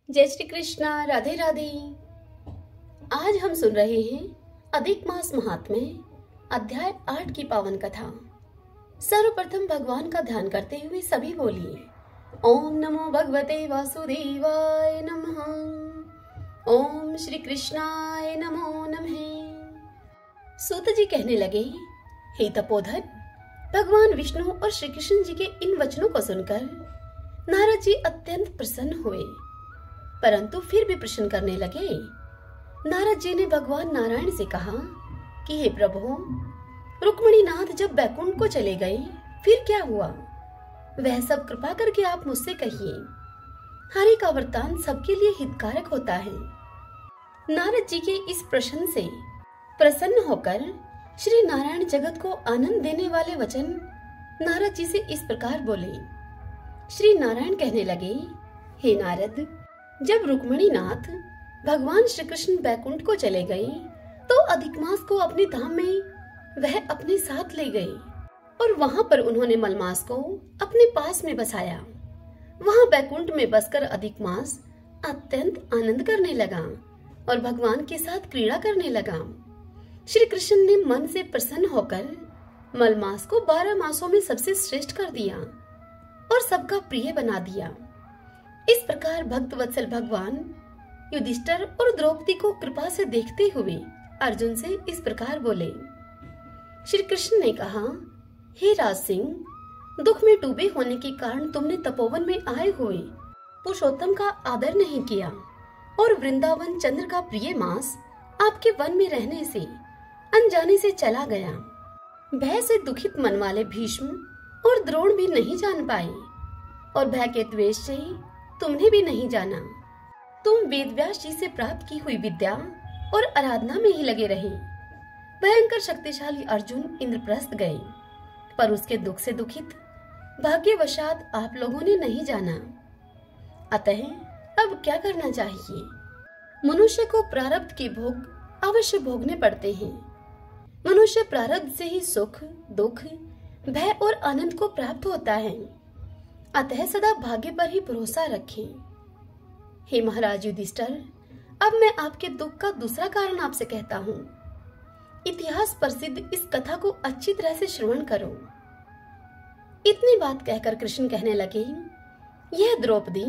जय श्री कृष्णा। राधे राधे। आज हम सुन रहे हैं अधिक मास महात्म्य अध्याय 8 की पावन कथा। सर्वप्रथम भगवान का ध्यान करते हुए सभी बोलिए ओम नमो भगवते वासुदेवाय नमः। ओम श्री कृष्णाय नमो नमः। सूत जी कहने लगे, हे तपोधन, भगवान विष्णु और श्री कृष्ण जी के इन वचनों को सुनकर नारद जी अत्यंत प्रसन्न हुए, परंतु फिर भी प्रश्न करने लगे। नारद जी ने भगवान नारायण से कहा कि हे प्रभु, रुक्मिणी नाथ जब बैकुंठ को चले गए फिर क्या हुआ? वह सब कृपा करके आप मुझसे कहिए। हरि का वरदान सबके लिए हितकारक होता है। नारद जी के इस प्रश्न से प्रसन्न होकर श्री नारायण जगत को आनंद देने वाले वचन नारद जी से इस प्रकार बोले। श्री नारायण कहने लगे, हे नारद, जब रुक्मिणी नाथ भगवान श्री कृष्ण बैकुंठ को चले गए तो अधिक मास को अपने धाम में वह अपने साथ ले गए और वहां पर उन्होंने मलमास को अपने पास में बसाया। वहां बैकुंठ में बसकर अधिक मास अत्यंत आनंद करने लगा और भगवान के साथ क्रीड़ा करने लगा। श्री कृष्ण ने मन से प्रसन्न होकर मलमास को 12 मासों में सबसे श्रेष्ठ कर दिया और सबका प्रिय बना दिया। इस प्रकार भक्त वत्सल भगवान युधिष्ठिर और द्रौपदी को कृपा से देखते हुए अर्जुन से इस प्रकार बोले। श्री कृष्ण ने कहा, हे राज सिंह, दुख में डूबे होने के कारण तुमने तपोवन में आए हुए पुरुषोत्तम का आदर नहीं किया और वृंदावन चंद्र का प्रिय मास आपके वन में रहने से अनजाने से चला गया। भय से दुखित मन वाले भीष्म और द्रोण भी नहीं जान पाए और भय के द्वेष से तुमने भी नहीं जाना। तुम वेदव्यास जी से प्राप्त की हुई विद्या और आराधना में ही लगे रहे। भयंकर शक्तिशाली अर्जुन इंद्रप्रस्थ गए, पर उसके दुख से दुखित भाग्यवशात आप लोगों ने नहीं जाना। अतः अब क्या करना चाहिए? मनुष्य को प्रारब्ध के भोग अवश्य भोगने पड़ते हैं। मनुष्य प्रारब्ध से ही सुख, दुख, भय और आनंद को प्राप्त होता है। अतः सदा भाग्य पर ही भरोसा रखें। हे महाराज युधिष्ठिर, अब मैं आपके दुख का दूसरा कारण आपसे कहता हूँ। इतिहास प्रसिद्ध इस कथा को अच्छी तरह से श्रवण करो। इतनी बात कहकर कृष्ण कहने लगे, यह द्रौपदी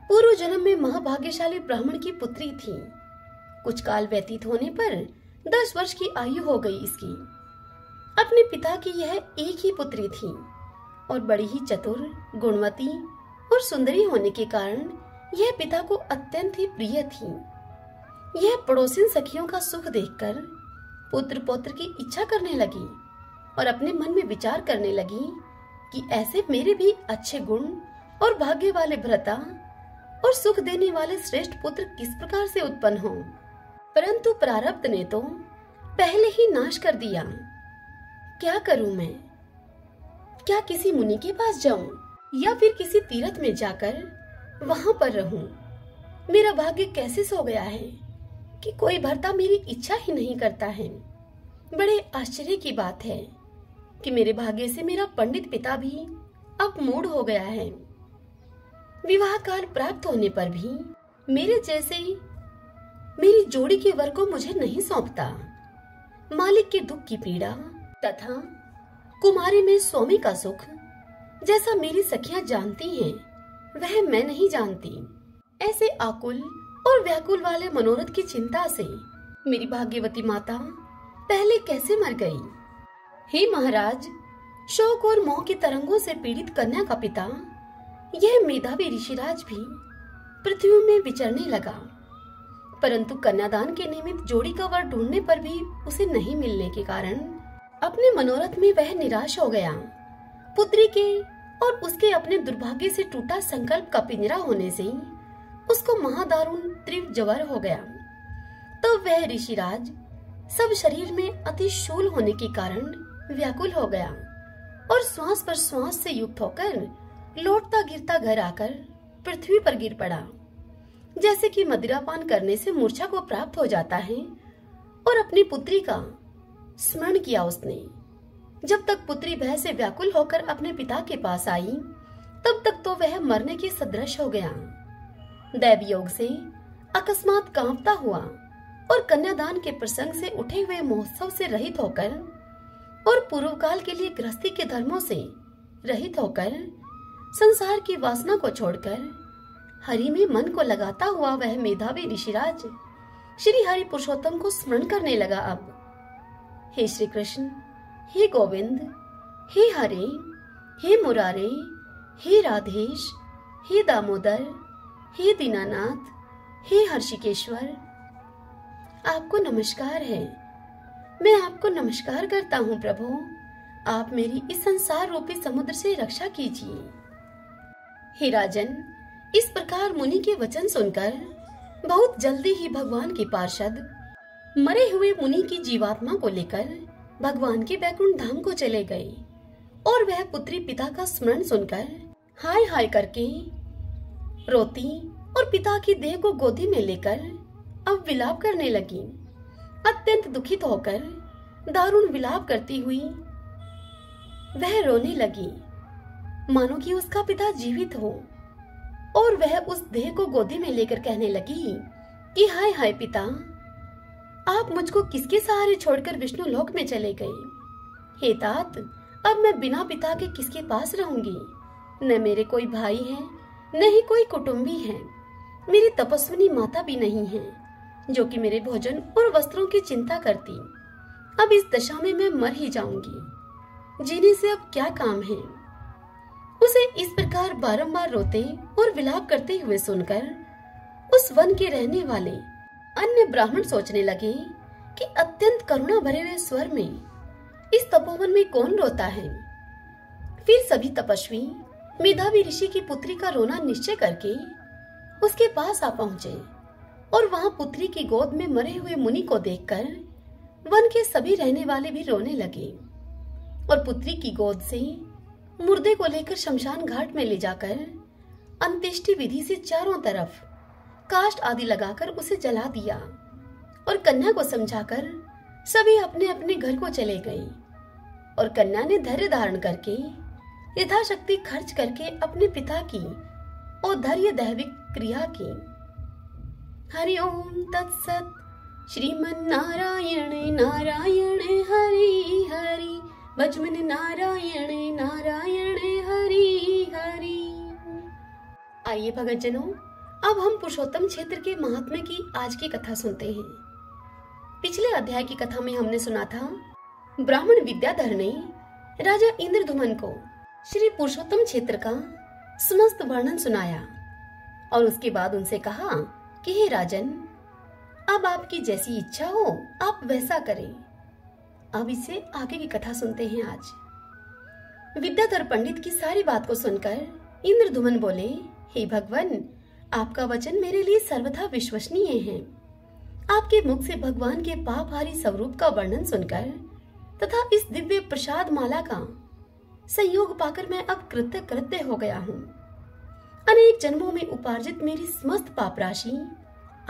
पूर्व जन्म में महाभाग्यशाली ब्राह्मण की पुत्री थी। कुछ काल व्यतीत होने पर 10 वर्ष की आयु हो गई इसकी। अपने पिता की यह एक ही पुत्री थी और बड़ी ही चतुर, गुणवती और सुंदरी होने के कारण यह पिता को अत्यंत ही प्रिय थी। यह पड़ोसिन सखियों का सुख देखकर पुत्र पौत्र की इच्छा करने लगी और अपने मन में विचार करने लगी कि ऐसे मेरे भी अच्छे गुण और भाग्य वाले भ्राता और सुख देने वाले श्रेष्ठ पुत्र किस प्रकार से उत्पन्न हों। परंतु प्रारब्ध ने तो पहले ही नाश कर दिया। क्या करूं मैं? क्या किसी मुनि के पास जाऊं या फिर किसी तीर्थ में जाकर वहां पर रहूं? मेरा भाग्य कैसे सो गया है कि कोई भर्ता मेरी इच्छा ही नहीं करता है। बड़े आश्चर्य की बात है कि मेरे भाग्य से मेरा पंडित पिता भी अब मूढ़ हो गया है। विवाह काल प्राप्त होने पर भी मेरे जैसे मेरी जोड़ी के वर को मुझे नहीं सौंपता। मालिक के दुख की पीड़ा तथा कुमारी में स्वामी का सुख जैसा मेरी सखियां जानती हैं, वह मैं नहीं जानती। ऐसे आकुल और व्याकुल वाले मनोरथ की चिंता से मेरी भाग्यवती माता पहले कैसे मर गई। हे महाराज, शोक और मोह की तरंगों से पीड़ित कन्या का पिता यह मेधावी ऋषिराज भी पृथ्वी में विचरने लगा, परंतु कन्यादान के निमित्त जोड़ी का वर ढूंढने पर भी उसे नहीं मिलने के कारण अपने मनोरथ में वह निराश हो गया। पुत्री के और उसके अपने दुर्भाग्य से टूटा संकल्प का पिंजरा होने से उसको महादारुण तीव्र ज्वर हो गया। तब वह ऋषिराज सब शरीर में अति शूल होने के कारण व्याकुल हो गया और श्वास पर श्वास से युक्त होकर लौटता गिरता घर आकर पृथ्वी पर गिर पड़ा। जैसे कि मदिरापान करने से मूर्छा को प्राप्त हो जाता है। और अपनी पुत्री का स्मरण किया उसने। जब तक पुत्री भय से व्याकुल होकर अपने पिता के पास आई, तब तक तो वह मरने के सदृश हो गया। दैव योग से अकस्मात कांपता हुआ और कन्यादान के प्रसंग से उठे हुए महोत्सव से रहित होकर और पूर्व काल के लिए गृहस्थी के धर्मों से रहित होकर संसार की वासना को छोड़कर हरि में मन को लगाता हुआ वह मेधावी ऋषिराज श्री हरि पुरुषोत्तम को स्मरण करने लगा। अब हे श्री कृष्ण, हे गोविंद, हे हरे, हे मुरारे, हे राधेश, हे दामोदर, हे दीनानाथ, हे हर्षिकेश्वर, आपको नमस्कार है। मैं आपको नमस्कार करता हूँ प्रभु। आप मेरी इस संसार रूपी समुद्र से रक्षा कीजिए। हे राजन, इस प्रकार मुनि के वचन सुनकर बहुत जल्दी ही भगवान के पार्षद मरे हुए मुनि की जीवात्मा को लेकर भगवान के वैकुंठ धाम को चले गए और वह पुत्री पिता का स्मरण सुनकर हाय हाय करके रोती और पिता की देह को गोदी में लेकर अब विलाप करने लगी। अत्यंत दुखित होकर दारुण विलाप करती हुई वह रोने लगी, मानो कि उसका पिता जीवित हो, और वह उस देह को गोदी में लेकर कहने लगी कि हाय हाय पिता, आप मुझको किसके सहारे छोड़कर विष्णु लोक में चले गए। हे तात, अब मैं बिना पिता के किसके पास रहूंगी। न मेरे कोई भाई है, न ही कोई कुटुंबी है। मेरी तपस्विनी माता भी नहीं है जो कि मेरे भोजन और वस्त्रों की चिंता करती। अब इस दशा में मैं मर ही जाऊंगी। जीने से अब क्या काम है। उसे इस प्रकार बारंबार रोते और विलाप करते हुए सुनकर उस वन के रहने वाले अन्य ब्राह्मण सोचने लगे कि अत्यंत करुणा भरे हुए स्वर में इस तपोवन में कौन रोता है। फिर सभी तपस्वी मेधावी ऋषि की पुत्री का रोना निश्चय करके उसके पास आ पहुंचे और वहां पुत्री की गोद में मरे हुए मुनि को देखकर वन के सभी रहने वाले भी रोने लगे और पुत्री की गोद से मुर्दे को लेकर शमशान घाट में ले जाकर अंत्येष्टि विधि से चारों तरफ काष्ठ आदि लगाकर उसे जला दिया और कन्या को समझाकर सभी अपने अपने घर को चले गए। और कन्या ने धैर्य धारण करके यथाशक्ति खर्च करके अपने पिता की औद्धर्य दैविक क्रिया की। हरि ओम तत्सत। श्रीमन्नारायण नारायण हरि हरि, भजमन नारायण नारायण हरि हरि। आइए भगतजनों, अब हम पुरुषोत्तम क्षेत्र के महात्म्य की आज की कथा सुनते हैं। पिछले अध्याय की कथा में हमने सुना था ब्राह्मण विद्याधर ने राजा इंद्रधुमन को श्री पुरुषोत्तम क्षेत्र का समस्त वर्णन सुनाया और उसके बाद उनसे कहा कि हे राजन, अब आपकी जैसी इच्छा हो आप वैसा करें। अब इससे आगे की कथा सुनते हैं। आज विद्याधर पंडित की सारी बात को सुनकर इंद्रधुमन बोले, हे भगवान, आपका वचन मेरे लिए सर्वथा विश्वसनीय है। आपके मुख से भगवान के पापहारी स्वरूप का वर्णन सुनकर तथा इस दिव्य प्रसाद माला का संयोग पाकर मैं अब कृतकृत्य हो गया हूँ। अनेक जन्मों में उपार्जित मेरी समस्त पाप राशि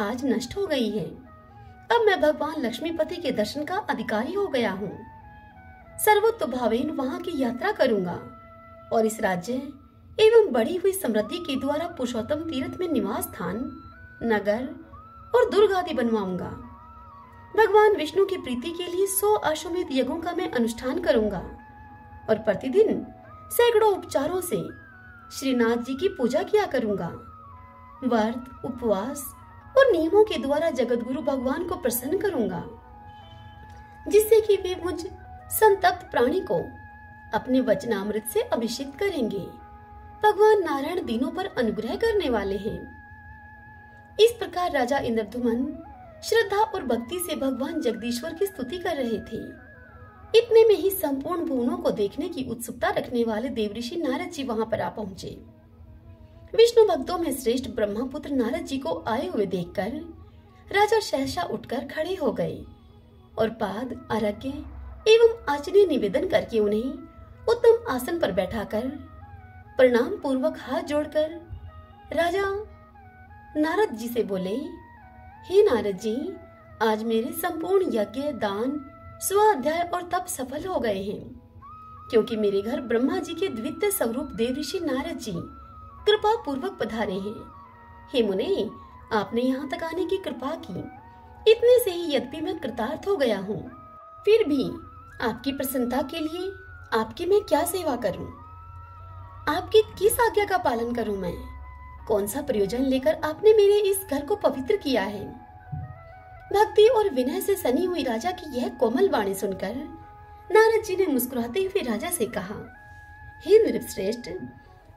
आज नष्ट हो गई है। अब मैं भगवान लक्ष्मीपति के दर्शन का अधिकारी हो गया हूँ। सर्वोत्त भावेन वहां की यात्रा करूंगा और इस राज्य एवं बढ़ी हुई समृद्धि के द्वारा पुरुषोत्तम तीर्थ में निवास स्थान, नगर और दुर्ग आदि बनवाऊंगा। भगवान विष्णु की प्रीति के लिए 100 अश्वमेध यज्ञों का मैं अनुष्ठान करूंगा और प्रतिदिन सैकड़ों उपचारों से श्रीनाथ जी की पूजा किया करूंगा। व्रत, उपवास और नियमों के द्वारा जगतगुरु भगवान को प्रसन्न करूंगा, जिससे कि वे मुझ संतप्त प्राणी को अपने वचनामृत से अभिषेक करेंगे। भगवान नारायण दीनों पर अनुग्रह करने वाले हैं। इस प्रकार राजा इंद्रधुमन श्रद्धा और भक्ति से भगवान जगदीश्वर की स्तुति कर रहे थे। इतने में ही संपूर्ण भुवनों को देखने की उत्सुकता रखने वाले देवऋषि नारद जी वहां पर आ पहुंचे। विष्णु भक्तों में श्रेष्ठ ब्रह्मपुत्र नारद जी को आए हुए देखकर राजा सहसा उठकर खड़े हो गए और पाद, अर्घ्य एवं आचरणीय निवेदन करके उन्हें उत्तम आसन पर बैठाकर प्रणाम पूर्वक हाथ जोड़कर राजा नारद जी से बोले, हे नारद जी, आज मेरे संपूर्ण यज्ञ, दान, स्वाध्याय और तप सफल हो गए हैं, क्योंकि मेरे घर ब्रह्मा जी के द्वितीय स्वरूप देवऋषि नारद जी कृपा पूर्वक पधारे हैं। हे मुने, आपने यहाँ तक आने की कृपा की। इतने से ही यद्यपि मैं कृतार्थ हो गया हूँ, फिर भी आपकी प्रसन्नता के लिए आपकी मैं क्या सेवा करूं? आपकी किस आज्ञा का पालन करूं मैं? कौन सा प्रयोजन लेकर आपने मेरे इस घर को पवित्र किया है? भक्ति और विनय से सनी हुई राजा की यह कोमल वाणी सुनकर नारद जी ने मुस्कुराते हुए राजा से कहा, हे नृपश्रेष्ठ,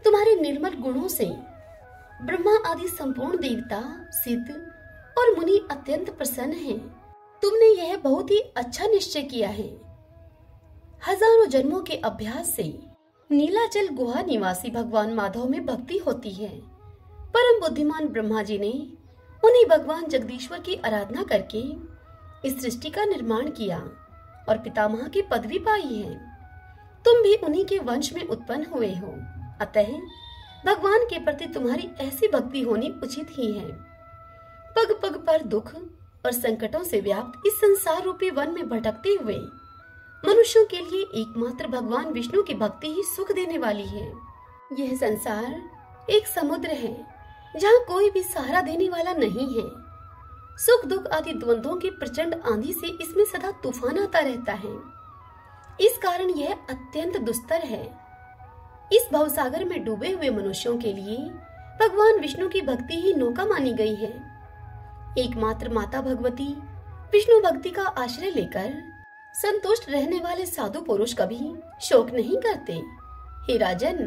तुम्हारे निर्मल गुणों से ब्रह्मा आदि संपूर्ण देवता, सिद्ध और मुनि अत्यंत प्रसन्न हैं। तुमने यह बहुत ही अच्छा निश्चय किया है। हजारों जन्मों के अभ्यास से नीलाचल गुहा निवासी भगवान माधव में भक्ति होती है। परम बुद्धिमान ब्रह्मा जी ने उन्हीं भगवान जगदीश्वर की आराधना करके इस सृष्टि का निर्माण किया और पितामह की पदवी पाई है। तुम भी उन्हीं के वंश में उत्पन्न हुए हो, अतः भगवान के प्रति तुम्हारी ऐसी भक्ति होनी उचित ही है। पग पग पर दुख और संकटों से व्याप्त इस संसार रूपी वन में भटकते हुए मनुष्यों के लिए एकमात्र भगवान विष्णु की भक्ति ही सुख देने वाली है। यह संसार एक समुद्र है जहाँ कोई भी सहारा देने वाला नहीं है। सुख दुख आदि द्वंद्वों की प्रचंड आंधी से इसमें सदा तूफान आता रहता है। इस कारण यह अत्यंत दुस्तर है। इस भवसागर में डूबे हुए मनुष्यों के लिए भगवान विष्णु की भक्ति ही नौका मानी गई है। एकमात्र माता भगवती विष्णु भक्ति का आश्रय लेकर संतुष्ट रहने वाले साधु पुरुष कभी शोक नहीं करते। हे राजन,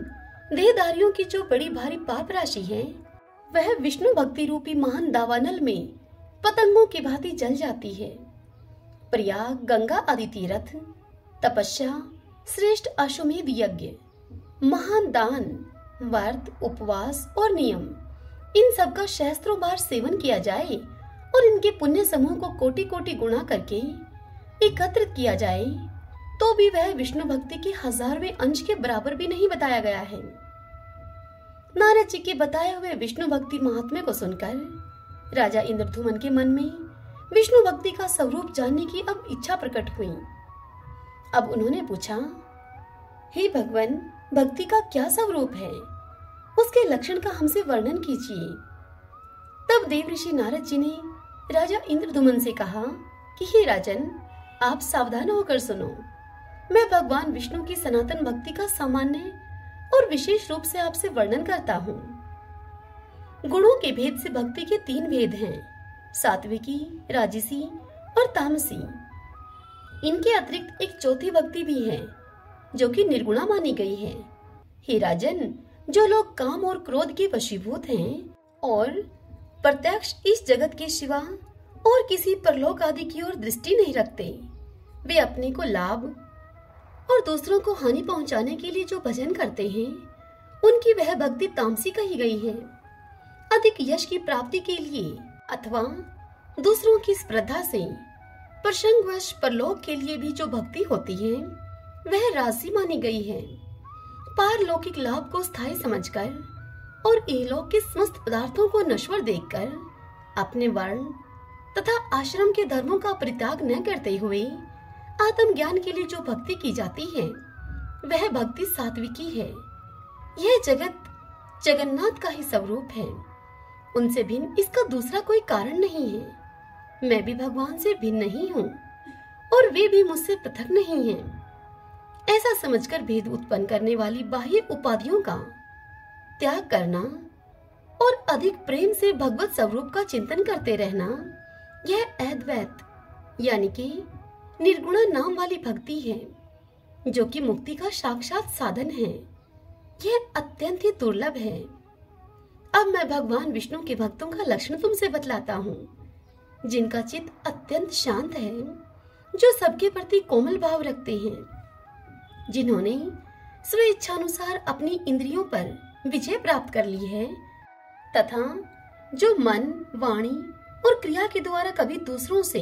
देहधारियों की जो बड़ी भारी पाप राशि है वह विष्णु भक्ति रूपी महान दावानल में पतंगों की भांति जल जाती है। प्रयाग, गंगा आदि तीर्थ, तपस्या, श्रेष्ठ अश्वमेध यज्ञ, महान दान, व्रत, उपवास और नियम, इन सब का सहस्त्रों बार सेवन किया जाए और इनके पुण्य समूह को कोटि कोटि गुणा करके एकत्रित किया जाए तो भी वह विष्णु भक्ति के 1000वें अंश के बराबर भी नहीं बताया गया है। नारद जी के बताए हुए विष्णु भक्ति महात्म्य को सुनकर राजा इंद्रधुमन के मन में विष्णु भक्ति का स्वरूप जानने की अब इच्छा प्रकट हुई। अब उन्होंने पूछा, हे भगवान, भक्ति का क्या स्वरूप है? उसके लक्षण का हमसे वर्णन कीजिए। तब देव ऋषि नारद जी ने राजा इंद्रधुमन से कहा कि हे राजन, आप सावधान होकर सुनो। मैं भगवान विष्णु की सनातन भक्ति का सामान्य और विशेष रूप से आपसे वर्णन करता हूँ। गुणों के भेद से भक्ति के 3 भेद हैं, सात्विकी, राजसी और तामसी। इनके अतिरिक्त एक चौथी भक्ति भी है जो कि निर्गुणा मानी गई है। हे राजन, जो लोग काम और क्रोध के वशीभूत हैं और प्रत्यक्ष इस जगत के सिवा और किसी परलोक आदि की ओर दृष्टि नहीं रखते, वे अपने को लाभ और दूसरों को हानि पहुंचाने के लिए जो भजन करते हैं, उनकी वह भक्ति तामसी कही गई है। अधिक यश की प्राप्ति के लिए अथवा दूसरों की श्रद्धा से प्रसंगवश परलोक के लिए भी जो भक्ति होती है वह राजसी मानी गई है। पारलौकिक लाभ को स्थायी समझकर और इहलोक के समस्त पदार्थों को नश्वर देखकर अपने वर्ण तथा आश्रम के धर्मों का परित्याग न करते हुए आत्मज्ञान के लिए जो भक्ति की जाती है वह भक्ति सात्विकी है। यह जगत जगन्नाथ का ही स्वरूप है, उनसे भिन्न इसका दूसरा कोई कारण नहीं है। मैं भी भगवान से भिन्न नहीं हूँ और वे भी मुझसे पृथक नहीं हैं। ऐसा समझकर भेद उत्पन्न करने वाली बाह्य उपाधियों का त्याग करना और अधिक प्रेम से भगवत स्वरूप का चिंतन करते रहना, यह अद्वैत यानी कि निर्गुणा नाम वाली भक्ति है जो कि मुक्ति का साक्षात साधन है। यह अत्यंत ही दुर्लभ है। अब मैं भगवान विष्णु के भक्तों का लक्षण तुमसे बतलाता हूँ, जिनका चित्त अत्यंत शांत है, जो सबके प्रति कोमल भाव रखते हैं, जिन्होंने स्वेच्छानुसार अपनी इंद्रियों पर विजय प्राप्त कर ली है तथा जो मन, वाणी और क्रिया के द्वारा कभी दूसरों से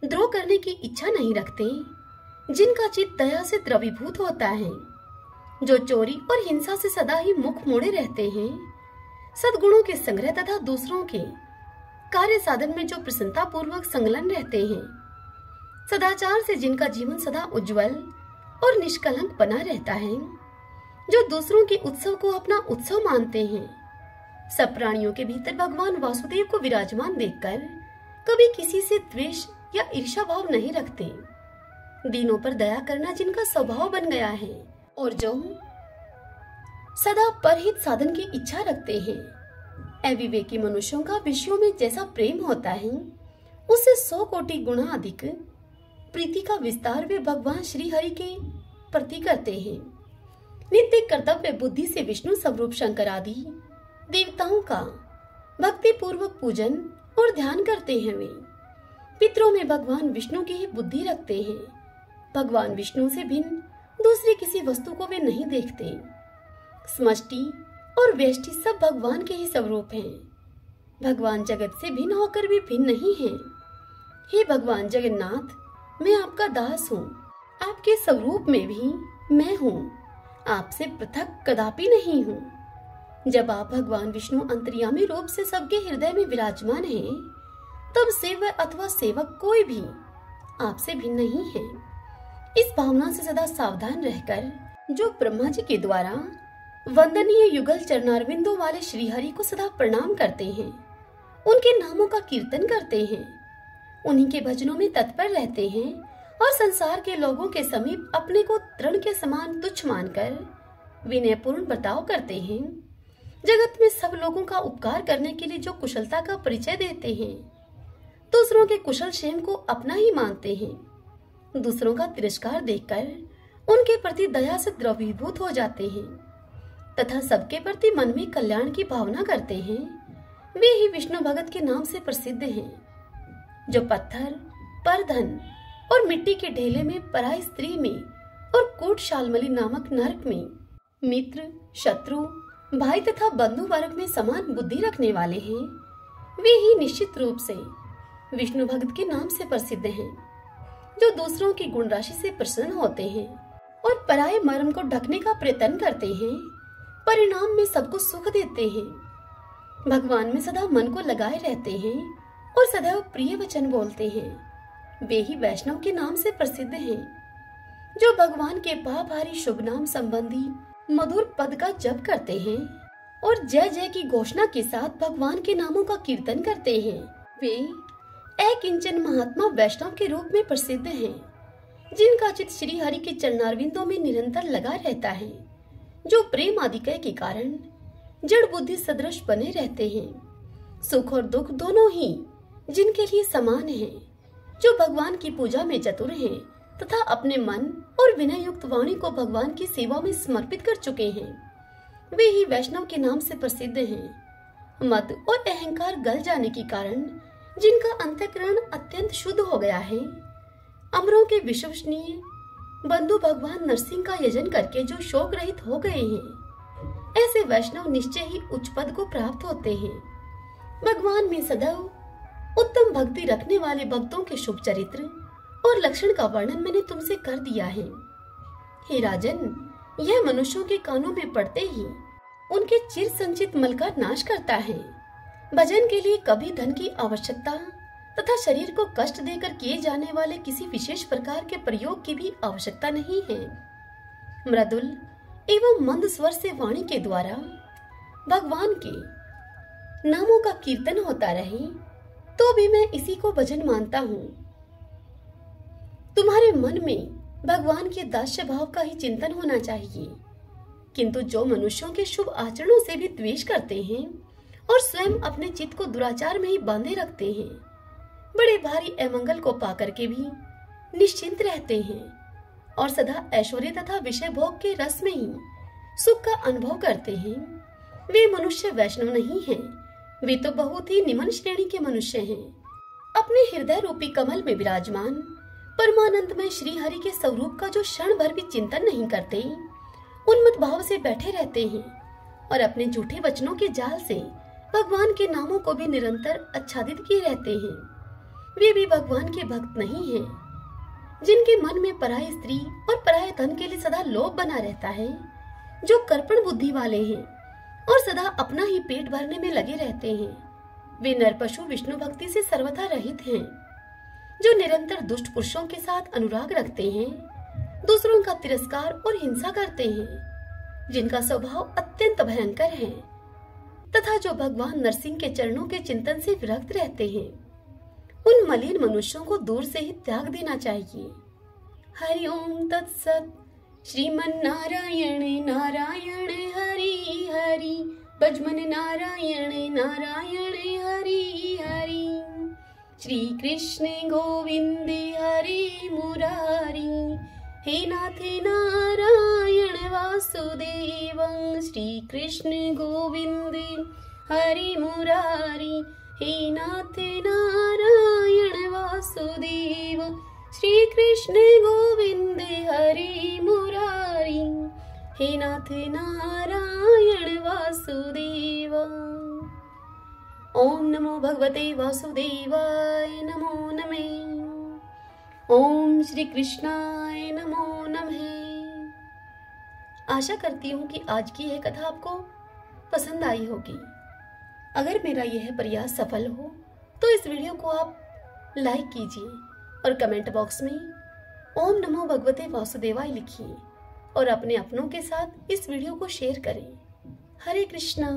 द्रोह करने की इच्छा नहीं रखते, जिनका चित्त दया से द्रवीभूत होता है, जो चोरी और हिंसा से सदा ही मुख मोड़े रहते हैं, सद्गुणों के संग्रह तथा दूसरों के कार्य साधन में जो प्रसन्नता पूर्वक संलग्न रहते हैं, सदाचार से जिनका जीवन सदा उज्जवल और निष्कलंक बना रहता है, जो दूसरों के उत्सव को अपना उत्सव मानते हैं, सब प्राणियों के भीतर भगवान वासुदेव को विराजमान देखकर कभी किसी से द्वेष या ईर्ष्या भाव नहीं रखते। दीनों पर दया करना जिनका स्वभाव बन गया है और जो सदा परहित साधन की इच्छा रखते हैं। अविवेकी मनुष्यों का विषयों में जैसा प्रेम होता है, उससे 100 कोटि गुना अधिक प्रीति का विस्तार वे भगवान श्री हरि के प्रति करते हैं। नित्य कर्तव्य बुद्धि से विष्णु स्वरूप शंकर आदि देवताओं का भक्ति पूर्वक पूजन और ध्यान करते हैं। वे पितरों में भगवान विष्णु की ही बुद्धि रखते हैं। भगवान विष्णु से भिन्न दूसरी किसी वस्तु को वे नहीं देखते। समष्टि और व्यष्टि सब भगवान के ही स्वरूप हैं। भगवान जगत से भिन्न होकर भी भिन्न नहीं हैं। हे भगवान जगन्नाथ, मैं आपका दास हूँ। आपके स्वरूप में भी मैं हूँ। आपसे पृथक कदापि नहीं हूँ। जब आप भगवान विष्णु अंतर्यामी रूप से सबके हृदय में विराजमान हैं, तब सेवक अथवा सेवक कोई भी आपसे भिन्न नहीं है। इस भावना से सदा सावधान रहकर जो ब्रह्मा जी के द्वारा वंदनीय युगल चरणारविंदों वाले श्री हरि को सदा प्रणाम करते हैं, उनके नामों का कीर्तन करते हैं, उन्हीं के भजनों में तत्पर रहते हैं और संसार के लोगों के समीप अपने को तृण के समान तुच्छ मानकर विनयपूर्ण बर्ताव करते हैं, जगत में सब लोगों का उपकार करने के लिए जो कुशलता का परिचय देते हैं, दूसरों के कुशल क्षेम को अपना ही मानते हैं, दूसरों का तिरस्कार देखकर उनके प्रति दया से द्रवीभूत हो जाते हैं तथा सबके प्रति मन में कल्याण की भावना करते हैं, वे ही विष्णु भगत के नाम से प्रसिद्ध हैं। जो पत्थर पर धन और मिट्टी के ढेले में पराई स्त्री में और कूट शालमली नामक नरक में मित्र शत्रु भाई तथा बंधु वर्ग में समान बुद्धि रखने वाले हैं, वे ही निश्चित रूप से विष्णु भक्त के नाम से प्रसिद्ध हैं। जो दूसरों की गुण राशि से प्रसन्न होते हैं और पराये मर्म को ढकने का प्रयत्न करते हैं, परिणाम में सबको सुख देते हैं, भगवान में सदा मन को लगाए रहते हैं और सदैव प्रिय वचन बोलते हैं, वे ही वैष्णव के नाम से प्रसिद्ध हैं। जो भगवान के पापहारी शुभ नाम संबंधी मधुर पद का जप करते हैं और जय जय की घोषणा के साथ भगवान के नामों का कीर्तन करते हैं, वे एक इंचन महात्मा वैष्णव के रूप में प्रसिद्ध हैं, जिनका चित्त श्री हरि के चरणारविंदों में निरंतर लगा रहता है, जो प्रेम आदिकय के कारण जड़ बुद्धि सदृश बने रहते हैं, सुख और दुख दोनों ही जिनके लिए समान हैं, जो भगवान की पूजा में चतुर हैं तथा अपने मन और विनय युक्त वाणी को भगवान की सेवा में समर्पित कर चुके हैं, वे ही वैष्णव के नाम से प्रसिद्ध हैं। मद और अहंकार गल जाने के कारण जिनका अंतःकरण अत्यंत शुद्ध हो गया है, अमरों के विश्वसनीय बंधु भगवान नरसिंह का यजन करके जो शोक रहित हो गए हैं, ऐसे वैष्णव निश्चय ही उच्च पद को प्राप्त होते हैं। भगवान में सदैव उत्तम भक्ति रखने वाले भक्तों के शुभ चरित्र और लक्षण का वर्णन मैंने तुमसे कर दिया है। हे राजन, यह मनुष्यों के कानों में पड़ते ही उनके चिर संचित मल का नाश करता है। भजन के लिए कभी धन की आवश्यकता तथा शरीर को कष्ट देकर किए जाने वाले किसी विशेष प्रकार के प्रयोग की भी आवश्यकता नहीं है। मृदुल एवं मंद स्वर से वाणी के द्वारा भगवान के नामों का कीर्तन होता रहे, तो भी मैं इसी को भजन मानता हूँ। तुम्हारे मन में भगवान के दास्य भाव का ही चिंतन होना चाहिए, किंतु जो मनुष्यों के शुभ आचरणों से भी द्वेष करते हैं और स्वयं अपने चित्त को दुराचार में ही बांधे रखते हैं, बड़े भारी अमंगल को पाकर के भी निश्चिंत रहते हैं और सदा ऐश्वर्य तथा विषय भोग के रस में ही सुख का अनुभव करते हैं, वे मनुष्य वैष्णव नहीं हैं, वे तो बहुत ही निम्न श्रेणी के मनुष्य हैं। अपने हृदय रूपी कमल में विराजमान परमानंद में श्री हरि के स्वरूप का जो क्षण भर भी चिंतन नहीं करते, उन्मत्त भाव से बैठे रहते हैं और अपने झूठे वचनों के जाल से भगवान के नामों को भी निरंतर आच्छादित किए रहते हैं, वे भी भगवान के भक्त नहीं हैं। जिनके मन में पराय स्त्री और पराय धन के लिए सदा लोभ बना रहता है, जो कर्पण बुद्धि वाले हैं और सदा अपना ही पेट भरने में लगे रहते हैं, वे नर पशु विष्णु भक्ति से सर्वथा रहित हैं। जो निरंतर दुष्ट पुरुषों के साथ अनुराग रखते हैं, दूसरों का तिरस्कार और हिंसा करते हैं, जिनका स्वभाव अत्यंत भयंकर है तथा जो भगवान नरसिंह के चरणों के चिंतन से विरक्त रहते हैं, उन मलिन मनुष्यों को दूर से ही त्याग देना चाहिए। हरि ओम तत्सत। श्रीमन्नारायण नारायण हरि हरि, भजमन नारायण नारायण हरि हरि। श्री कृष्ण गोविंद हरि मुरारी, हे नाथ नारायण वासुदेव। श्री कृष्ण गोविंद हरि मुरारी, हे नाथ नारायण वासुदेव। श्री कृष्ण गोविंद हरि मुरारी, हे नाथ नारायण वासुदेव। ओम नमो भगवते वासुदेवाय नमो नमः। ओम श्री कृष्णाय नमो नमः। आशा करती हूँ कि आज की यह कथा आपको पसंद आई होगी। अगर मेरा यह प्रयास सफल हो तो इस वीडियो को आप लाइक कीजिए और कमेंट बॉक्स में ओम नमो भगवते वासुदेवाय लिखिए और अपने अपनों के साथ इस वीडियो को शेयर करें। हरे कृष्णा।